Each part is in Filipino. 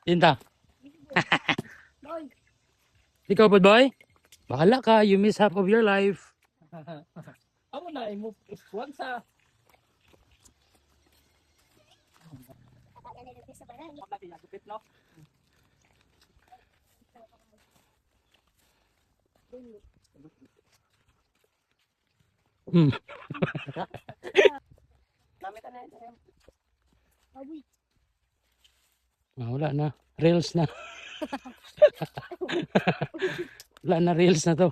Tinta. Ikaw po, boy? Bahala ka. You miss half of your life. Amo na i-move wag sa pagkakapit no. Hmm. Wala na. Reels na. Wala na reels na to.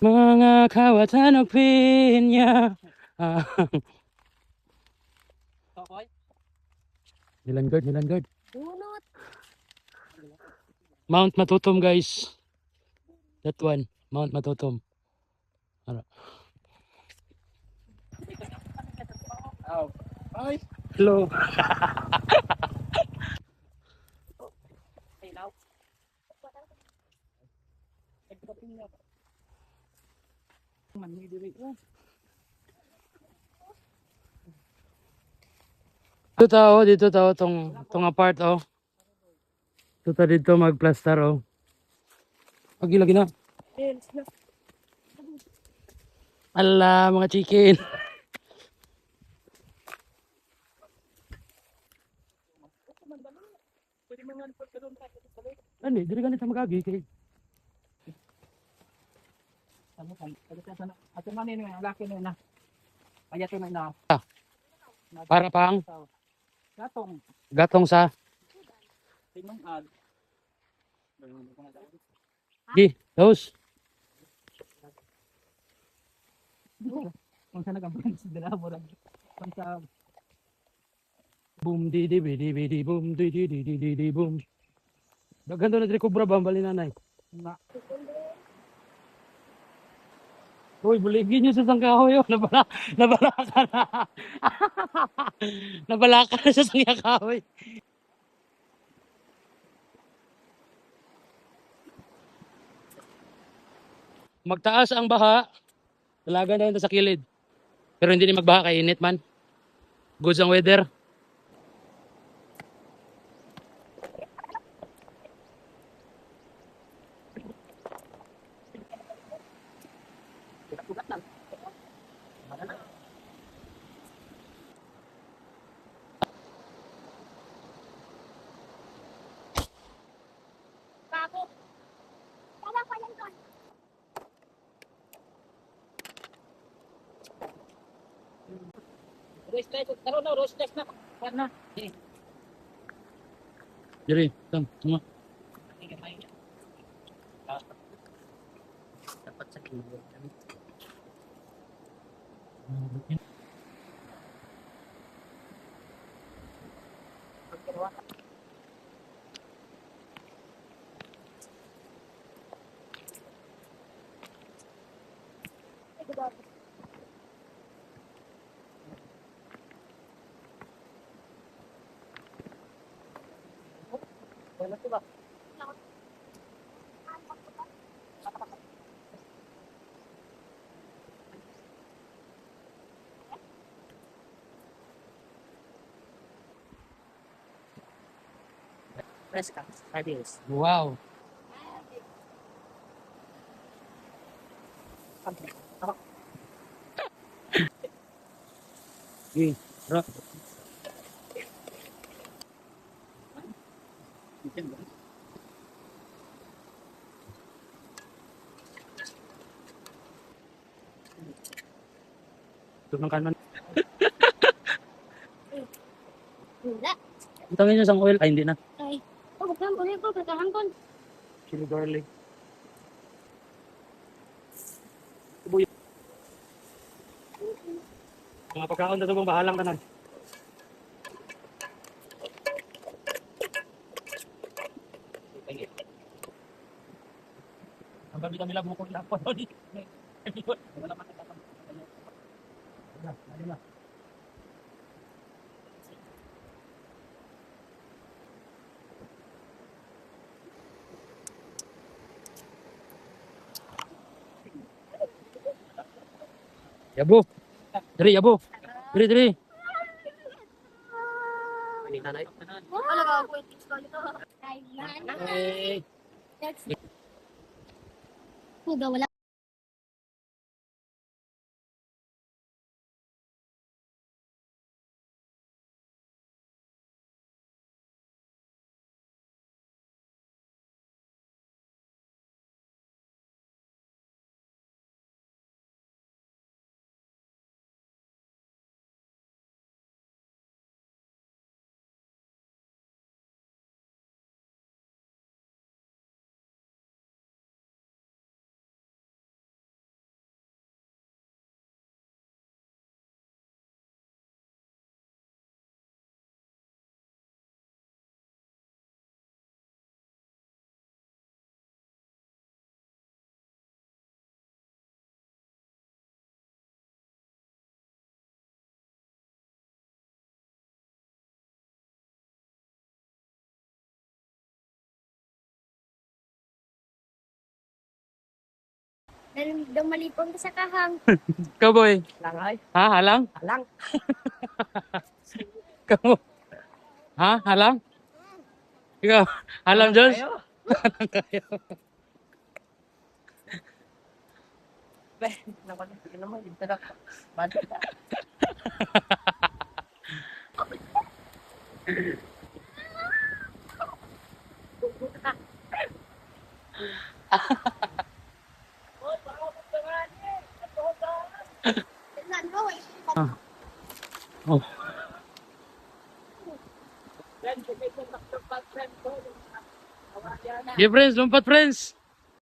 Mga kawatan o pinya. Okay. Nilangard, nilangard. Bunot. Mount Matutom, guys. That one. Mount Matutom. Ano? Oh. Ay, Hello. ilaw. Man ni diri. Dito tao tong apart oh. Dito magplaster oh. Lagi na. Ala mga chicken. Pwede man nga pagka doon tayo sa loob. Ano, diri ganit sa magagi kay. Ano kan? Pagka sana ato man ni ang laki na. Kaya to na. Para pang Gatong gatong sa timong ad. di those. Kung saan nag-ambulance dala mo lang. Kung sa Boom di boom di boom. Daghan na diri kubra bambali nanay. na Uy, buligin niyo sa sangkahoy oh. Nabalaka na. Nabalaka na sa sangkahoy. Magtaas ang baha. Dalaga na yun sa kilid. Pero hindi ni magbaha kay init man. Goods ang weather. ugat lang. Bakit? Kaya pa yan doon. Roast test na. Kana. Diri, tam, tama. Dapat sa kilo. Wala ko ba? Press ka. Radius. Wow. Gi, ra. Tunang kanan. Wala. Utangin niyo sang oil. Ay, hindi na. Ay. Oh, bukan boleh ko katahan kon. Chili garlic. Mga pagkaon na ito mong bahalang tanan. Ang babi kami lang bukod lang po. Wala man ito. Ayun na. Yabo. Diri, yabo. Diri. Wala ka ako ito ko nito. Ayan. Eh, Next. Huga wala. Dahil daw malipong ka sa kahang. Kaboy. Langay. Ha? Halang? Alang. Kamo. Ha? Halang? Ikaw? Halang, Diyos? Kayo. Be, naman yun naman. Yung tadak. Badit ka. Tignan mo eh. Oh. Friend, sige, sige, friend ko. Yeah, friends. Lumpat, friends.